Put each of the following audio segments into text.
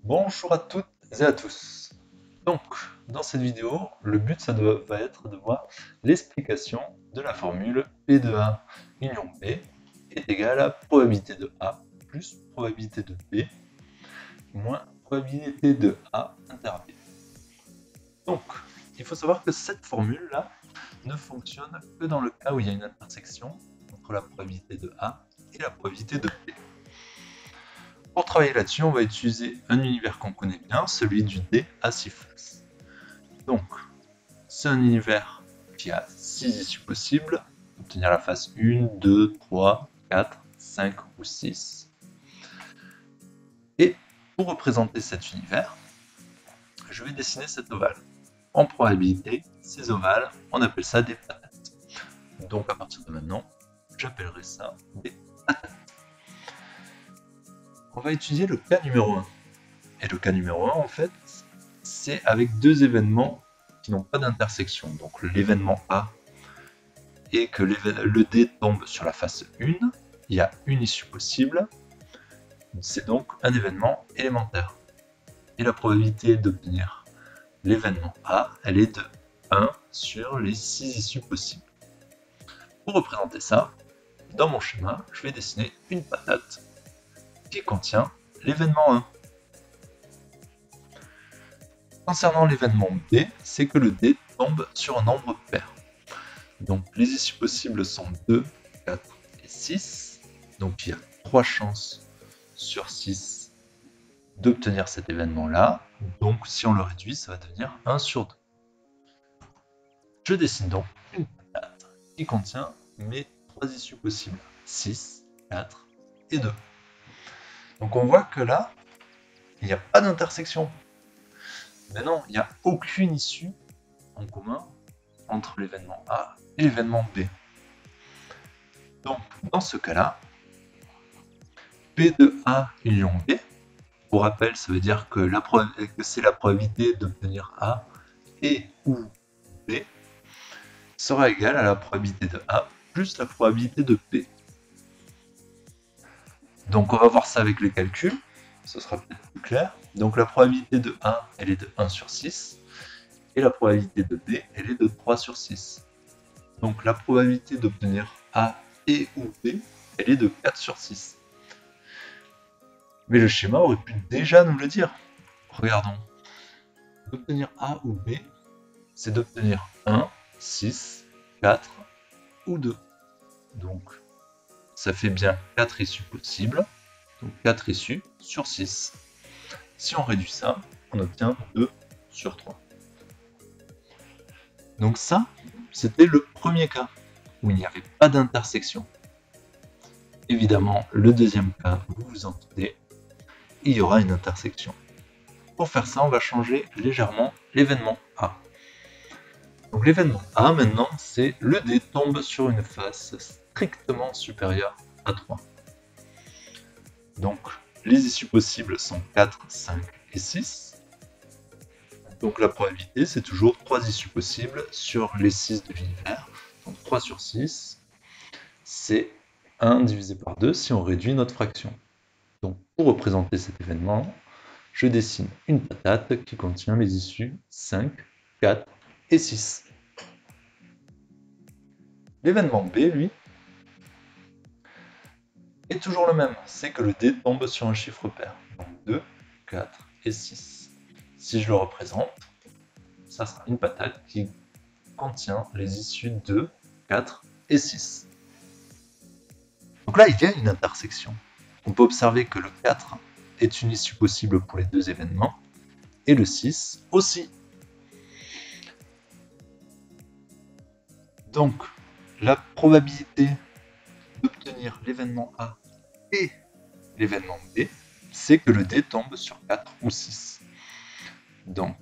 Bonjour à toutes et à tous. Donc, dans cette vidéo, le but va être de voir l'explication de la formule P de A union B est égal à probabilité de A plus probabilité de B moins probabilité de A inter B. Donc, il faut savoir que cette formule-là ne fonctionne que dans le cas où il y a une intersection entre la probabilité de A et la probabilité de B. Pour travailler là-dessus, on va utiliser un univers qu'on connaît bien, celui du D à 6 faces. Donc, c'est un univers qui a 6 issues possibles, obtenir la face 1, 2, 3, 4, 5 ou 6. Et pour représenter cet univers, je vais dessiner cet ovale. En probabilité, ces ovales, on appelle ça des patates. Donc à partir de maintenant, j'appellerai ça des patates. On va étudier le cas numéro 1. Et le cas numéro 1, en fait, c'est avec deux événements qui n'ont pas d'intersection. Donc l'événement A et que le dé tombe sur la face 1, il y a une issue possible, c'est donc un événement élémentaire. Et la probabilité d'obtenir l'événement A, elle est de 1 sur les 6 issues possibles. Pour représenter ça, dans mon schéma, je vais dessiner une patate qui contient l'événement 1. Concernant l'événement B, c'est que le dé tombe sur un nombre pair. Donc les issues possibles sont 2, 4 et 6. Donc il y a 3 chances sur 6 d'obtenir cet événement-là. Donc si on le réduit, ça va devenir 1 sur 2. Je dessine donc une patate qui contient mes 3 issues possibles. 6, 4 et 2. Donc on voit que là, il n'y a pas d'intersection. Mais non, il n'y a aucune issue en commun entre l'événement A et l'événement B. Donc, dans ce cas-là, P de A union B, pour rappel, ça veut dire que c'est la probabilité d'obtenir A et ou B, sera égale à la probabilité de A plus la probabilité de P. Donc on va voir ça avec les calculs, ce sera peut-être plus clair. Donc la probabilité de A, elle est de 1 sur 6, et la probabilité de B, elle est de 3 sur 6. Donc la probabilité d'obtenir A et ou B, elle est de 4 sur 6. Mais le schéma aurait pu déjà nous le dire. Regardons. D'obtenir A ou B, c'est d'obtenir 1, 6, 4 ou 2. Donc ça fait bien 4 issues possibles. Donc 4 issues sur 6. Si on réduit ça, on obtient 2 sur 3. Donc ça, c'était le premier cas, où il n'y avait pas d'intersection. Évidemment, le deuxième cas, vous vous en doutez, il y aura une intersection. Pour faire ça, on va changer légèrement l'événement A. Donc l'événement A, maintenant, c'est le dé tombe sur une face strictement supérieure à 3. Donc les issues possibles sont 4, 5 et 6. Donc la probabilité, c'est toujours 3 issues possibles sur les 6 de l'univers. Donc 3 sur 6, c'est 1 divisé par 2 si on réduit notre fraction. Donc pour représenter cet événement, je dessine une patate qui contient les issues 5, 4 et 6. L'événement B, lui, est toujours le même, c'est que le dé tombe sur un chiffre pair. Donc 2, 4 et 6. Si je le représente, ça sera une patate qui contient les issues 2, 4 et 6. Donc là, il y a une intersection. On peut observer que le 4 est une issue possible pour les deux événements, et le 6 aussi. Donc, la probabilité d'obtenir l'événement A et l'événement B, c'est que le dé tombe sur 4 ou 6. Donc,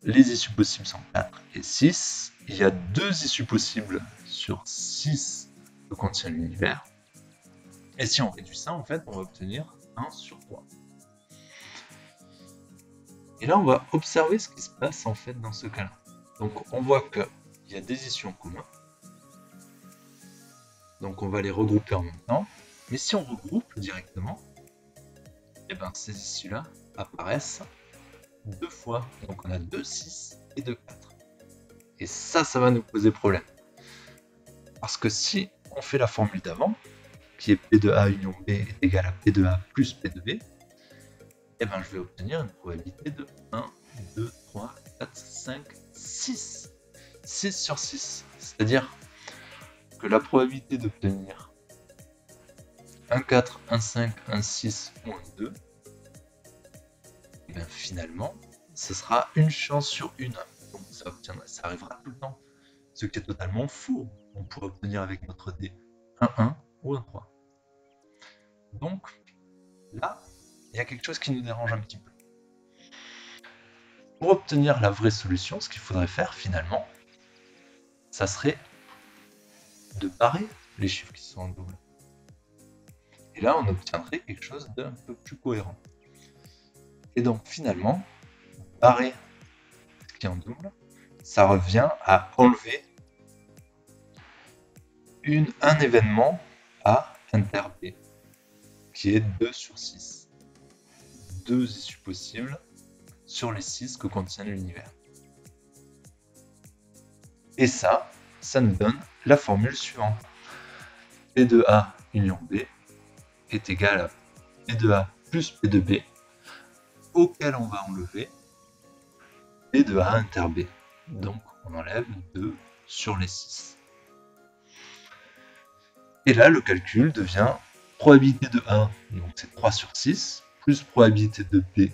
les issues possibles sont 4 et 6. Il y a 2 issues possibles sur 6 que contient l'univers. Et si on réduit ça, en fait, on va obtenir 1 sur 3. Et là, on va observer ce qui se passe en fait dans ce cas-là. Donc, on voit qu'il y a des issues en commun. Donc, on va les regrouper en même temps. Mais si on regroupe directement, et bien ces issues-là apparaissent 2 fois. Donc on a 2 6 et 2 4. Et ça va nous poser problème. Parce que si on fait la formule d'avant, qui est P de A union B est égal à P de A plus P de B, et ben je vais obtenir une probabilité de 1, 2, 3, 4, 5, 6. 6 sur 6. C'est-à-dire que la probabilité d'obtenir un 4, un 5, un 6 ou un 2, et bien finalement, ce sera une chance sur une. Donc ça arrivera tout le temps. Ce qui est totalement faux. On pourrait obtenir avec notre dé un 1 ou un 3. Donc là, il y a quelque chose qui nous dérange un petit peu. Pour obtenir la vraie solution, ce qu'il faudrait faire finalement, ça serait de barrer les chiffres qui sont en double. Et là, on obtiendrait quelque chose d'un peu plus cohérent. Et donc finalement, barrer ce qui est en double, ça revient à enlever un événement A inter B, qui est 2 sur 6. 2 issues possibles sur les 6 que contient l'univers. Et ça nous donne la formule suivante. P de A union B est égal à P de A plus P de B, auquel on va enlever P de A inter B. Donc on enlève 2 sur les 6. Et là, le calcul devient probabilité de 1, donc c'est 3 sur 6, plus probabilité de B,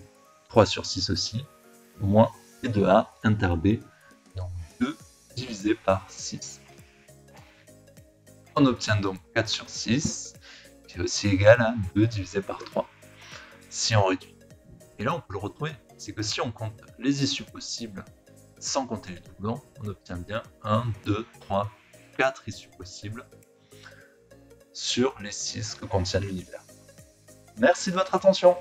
3 sur 6 aussi, moins P de A inter B, donc 2 divisé par 6. On obtient donc 4 sur 6, qui est aussi égal à 2 divisé par 3. Si on réduit. Et là, on peut le retrouver. C'est que si on compte les issues possibles sans compter les doublons, on obtient bien 1, 2, 3, 4 issues possibles sur les 6 que contient l'univers. Merci de votre attention.